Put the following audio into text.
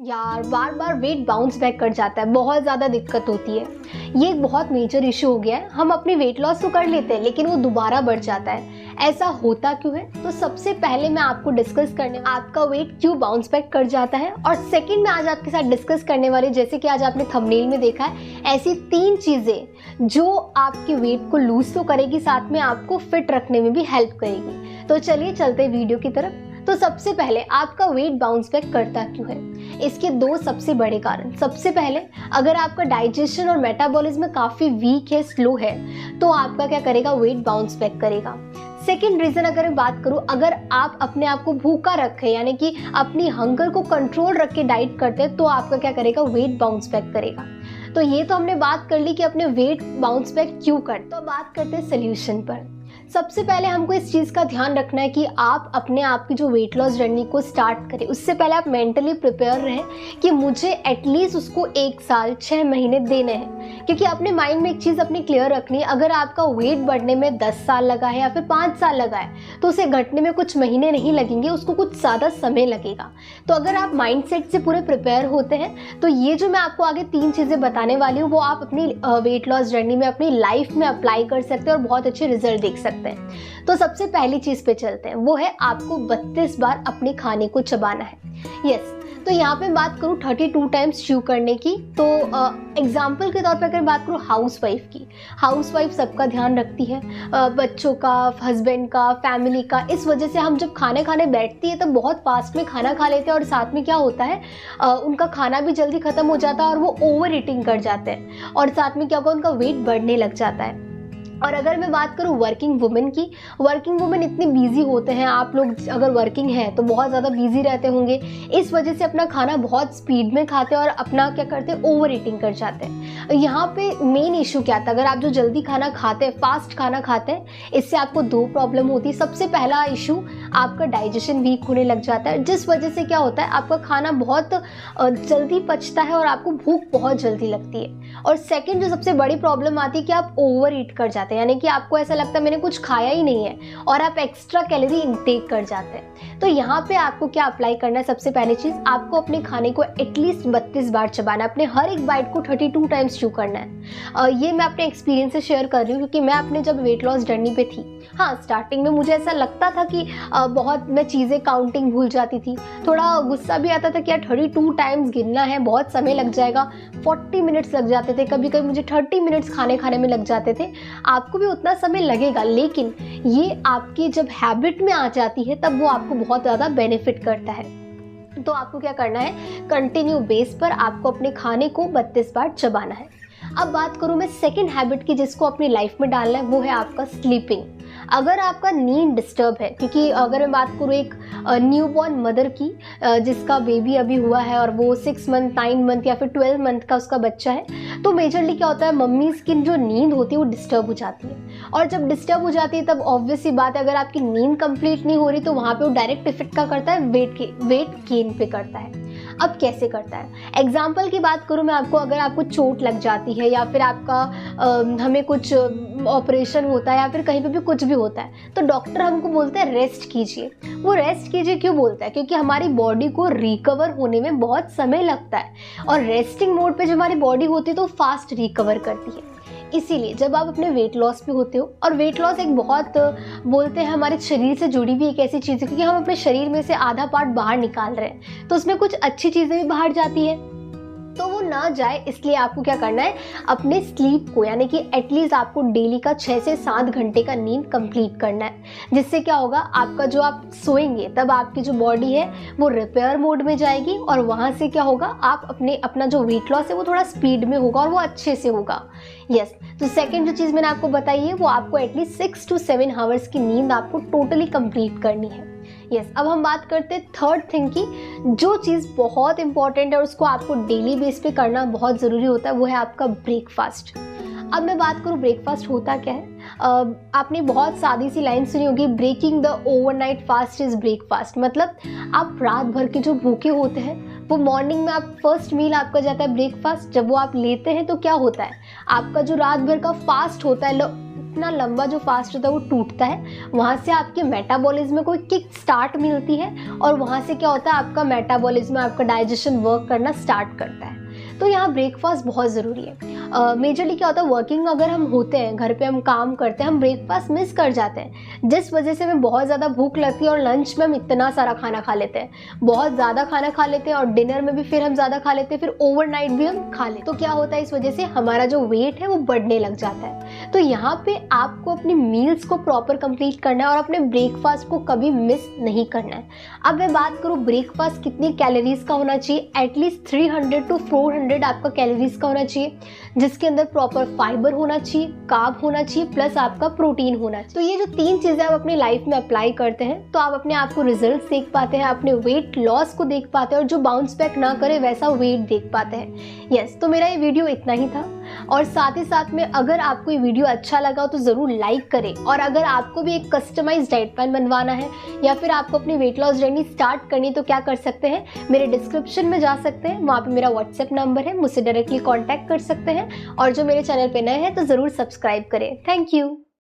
यार बार बार wait bounce back कर जाता है, बहुत ज़्यादा दिक्कत होती है। ये एक बहुत मेजर इशू हो गया है। हम अपनी वेट लॉस तो कर लेते हैं लेकिन वो दोबारा बढ़ जाता है। ऐसा होता क्यों है? तो सबसे पहले मैं आपको डिस्कस करने आपका वेट क्यों बाउंस बैक कर जाता है, और सेकंड में आज आपके साथ डिस्कस करने वाली, जैसे कि आज आपने थंबनेल में देखा है, ऐसी 3 चीज़ें जो आपके वेट को लूज तो करेगी, साथ में आपको फिट रखने में भी हेल्प करेगी। तो चलिए चलते हैं वीडियो की तरफ। तो सबसे पहले आपका वेट बाउंस बैक करता क्यों है? इसके 2 सबसे बड़े कारण। सबसे पहले, अगर आपका डाइजेशन और मेटाबॉलिज्म काफ़ी वीक है, स्लो है, तो आपका क्या करेगा, वेट बाउंस बैक करेगा। सेकेंड रीज़न अगर मैं बात करूँ, अगर आप अपने आप को भूखा रखें, यानी कि अपनी हंगर को कंट्रोल रख के डाइट करते हैं, तो आपका क्या करेगा, वेट बाउंस बैक करेगा। तो ये तो हमने बात कर ली कि अपने वेट बाउंस बैक क्यों करते। तो बात करते हैं सोल्यूशन पर। सबसे पहले हमको इस चीज़ का ध्यान रखना है कि आप अपने आप की जो वेट लॉस जर्नी को स्टार्ट करें, उससे पहले आप मेंटली प्रिपेयर रहें कि मुझे एटलीस्ट उसको 1 साल 6 महीने देने हैं। क्योंकि अपने माइंड में एक चीज़ अपनी क्लियर रखनी है, अगर आपका वेट बढ़ने में 10 साल लगा है या फिर 5 साल लगा है, तो उसे घटने में कुछ महीने नहीं लगेंगे, उसको कुछ ज़्यादा समय लगेगा। तो अगर आप माइंड सेट से पूरे प्रिपेयर होते हैं, तो ये जो मैं आपको आगे 3 चीज़ें बताने वाली हूँ, वो आप अपनी वेट लॉस जर्नी में, अपनी लाइफ में अप्लाई कर सकते हैं और बहुत अच्छे रिजल्ट देख सकते हैं। तो सबसे पहली चीज पे चलते हैं, वो है आपको 32 बार अपने खाने को चबाना है। यस, तो यहाँ पे बात करूँ 32 टाइम्स च्यू करने की, तो एग्जाम्पल के तौर पे अगर बात करूँ हाउसवाइफ की, हाउसवाइफ सबका ध्यान रखती है, बच्चों का, हस्बैंड का, फैमिली का। इस वजह से हम जब खाने बैठती है तब बहुत फास्ट में खाना खा लेते हैं, और साथ में क्या होता है, उनका खाना भी जल्दी खत्म हो जाता है और वो ओवर ईटिंग कर जाते हैं, और साथ में क्या होगा, उनका वेट बढ़ने लग जाता है। और अगर मैं बात करूँ वर्किंग वुमेन की, वर्किंग वुमेन इतनी बिजी होते हैं, आप लोग अगर वर्किंग हैं तो बहुत ज़्यादा बिजी रहते होंगे, इस वजह से अपना खाना बहुत स्पीड में खाते हैं और अपना क्या करते हैं, ओवर ईटिंग कर जाते हैं। यहाँ पे मेन इशू क्या था, अगर आप जो जल्दी खाना खाते हैं, फास्ट खाना खाते हैं, इससे आपको 2 प्रॉब्लम होती है। सबसे पहला इशू, आपका डाइजेशन वीक होने लग जाता है, जिस वजह से क्या होता है, आपका खाना बहुत जल्दी पचता है और आपको भूख बहुत जल्दी लगती है। और सेकेंड जो सबसे बड़ी प्रॉब्लम आती है कि आप ओवर ईट कर जाते हैं, यानी कि आपको ऐसा लगता है मैंने कुछ खाया ही नहीं है, और आप एक्स्ट्रा कैलोरी इंटेक कर जाते हैं। तो यहाँ पे आपको क्या अप्लाई करना है, सबसे पहली चीज़, आपको अपने खाने को एटलीस्ट 32 बार चबाना है, अपने हर एक बाइट को 32 टाइम्स च्यू करना है। ये मैं अपने एक्सपीरियंस से शेयर कर रही हूँ, क्योंकि मैं अपने जब वेट लॉस जर्नी पे थी, हाँ स्टार्टिंग में मुझे ऐसा लगता था कि बहुत मैं चीज़ें काउंटिंग भूल जाती थी, थोड़ा गुस्सा भी आता था कि यार 32 टाइम्स गिनना है, बहुत समय लग जाएगा, 40 मिनट्स लग जाते थे, कभी कभी मुझे 30 मिनट्स खाने में लग जाते थे। आपको भी उतना समय लगेगा, लेकिन ये आपकी जब हैबिट में आ जाती है तब वो आपको बहुत ज़्यादा बेनिफिट करता है। तो आपको क्या करना है, कंटिन्यू बेस पर आपको अपने खाने को 32 बार चबाना है। अब बात करूँ मैं सेकेंड हैबिट की, जिसको अपनी लाइफ में डालना है, वो है आपका स्लीपिंग। अगर आपका नींद डिस्टर्ब है, क्योंकि अगर मैं बात करूँ एक न्यूबॉर्न मदर की, जिसका बेबी अभी हुआ है और वो 6 मंथ, 9 मंथ या फिर 12 मंथ का उसका बच्चा है, तो मेजरली क्या होता है, मम्मी की जो नींद होती है वो डिस्टर्ब हो जाती है, और जब डिस्टर्ब हो जाती है तब ऑब्वियस सी बात है, अगर आपकी नींद कंप्लीट नहीं हो रही तो वहाँ पे वो डायरेक्ट इफेक्ट क्या करता है, वेट गेन पे करता है। अब कैसे करता है, एग्जाम्पल की बात करूँ मैं आपको, अगर आपको चोट लग जाती है या फिर आपका हमें कुछ ऑपरेशन होता है या फिर कहीं पे भी कुछ भी होता है, तो डॉक्टर हमको बोलते हैं रेस्ट कीजिए। वो रेस्ट कीजिए क्यों बोलता है, क्योंकि हमारी बॉडी को रिकवर होने में बहुत समय लगता है, और रेस्टिंग मोड पे जो हमारी बॉडी होती है तो फास्ट रिकवर करती है। इसीलिए जब आप अपने वेट लॉस पे होते हो, और वेट लॉस एक बहुत बोलते हैं हमारे शरीर से जुड़ी भी एक ऐसी चीज़ है, क्योंकि हम अपने शरीर में से आधा पार्ट बाहर निकाल रहे हैं, तो उसमें कुछ अच्छी चीज़ें भी बाहर जाती है, तो वो ना जाए, इसलिए आपको क्या करना है, अपने स्लीप को, यानी कि एटलीस्ट आपको डेली का 6 से 7 घंटे का नींद कंप्लीट करना है। जिससे क्या होगा, आपका जो आप सोएंगे तब आपकी जो बॉडी है वो रिपेयर मोड में जाएगी, और वहाँ से क्या होगा, आप अपना जो वेट लॉस है वो थोड़ा स्पीड में होगा और वो अच्छे से होगा। यस, तो सेकेंड जो चीज़ मैंने आपको बताई है, वो आपको एटलीस्ट 6 to 7 आवर्स की नींद आपको टोटली कंप्लीट करनी है। यस, अब हम बात करते हैं थर्ड थिंग की, जो चीज़ बहुत इंपॉर्टेंट है और उसको आपको डेली बेस पे करना बहुत ज़रूरी होता है, वो है आपका ब्रेकफास्ट। अब मैं बात करूँ ब्रेकफास्ट होता क्या है, आपने बहुत सादी सी लाइन सुनी होगी, breaking the overnight fast is breakfast. मतलब आप रात भर के जो भूखे होते हैं, वो मॉर्निंग में आप फर्स्ट मील आपका जाता है ब्रेकफास्ट, जब वो आप लेते हैं तो क्या होता है, आपका जो रात भर का फास्ट होता है, इतना लंबा जो फास्ट होता है वो टूटता है, वहाँ से आपके मेटाबॉलिज्म में कोई किक स्टार्ट मिलती है और वहाँ से क्या होता है, आपका मेटाबॉलिज्म, आपका डाइजेशन वर्क करना स्टार्ट करता है। तो यहाँ ब्रेकफास्ट बहुत ज़रूरी है। मेजरली क्या होता है, वर्किंग अगर हम होते हैं, घर पे हम काम करते हैं, हम ब्रेकफास्ट मिस कर जाते हैं, जिस वजह से हमें बहुत ज़्यादा भूख लगती है और लंच में हम इतना सारा खाना खा लेते हैं, बहुत ज़्यादा खाना खा लेते हैं और डिनर में भी फिर हम ज़्यादा खा लेते हैं, फिर ओवरनाइट भी हम खा लेते हैं। तो क्या होता है, इस वजह से हमारा जो वेट है वो बढ़ने लग जाता है। तो यहाँ पे आपको अपनी मील्स को प्रॉपर कंप्लीट करना है और अपने ब्रेकफास्ट को कभी मिस नहीं करना है। अब मैं बात करूँ ब्रेकफास्ट कितनी कैलोरीज का होना चाहिए, एटलीस्ट 300 to 400 आपका कैलोरीज का होना चाहिए, जिसके अंदर प्रॉपर फाइबर होना चाहिए, कार्ब होना चाहिए, प्लस आपका प्रोटीन होना चाहिए। तो ये जो 3 चीज़ें आप अपनी लाइफ में अप्लाई करते हैं तो आप अपने आप को रिजल्ट देख पाते हैं, अपने वेट लॉस को देख पाते हैं और जो बाउंस बैक ना करे वैसा वेट देख पाते हैं। यस, तो मेरा ये वीडियो इतना ही था और साथ ही साथ में अगर आपको ये वीडियो अच्छा लगा तो ज़रूर लाइक करें। और अगर आपको भी एक कस्टमाइज डाइट प्लान बनवाना है या फिर आपको अपनी वेट लॉस जर्नी स्टार्ट करनी, तो क्या कर सकते हैं, मेरे डिस्क्रिप्शन में जा सकते हैं, वहाँ पे मेरा व्हाट्सएप नंबर है, मुझसे डायरेक्टली कॉन्टैक्ट कर सकते हैं। और जो मेरे चैनल पे नए हैं तो ज़रूर सब्सक्राइब करें। Thank you.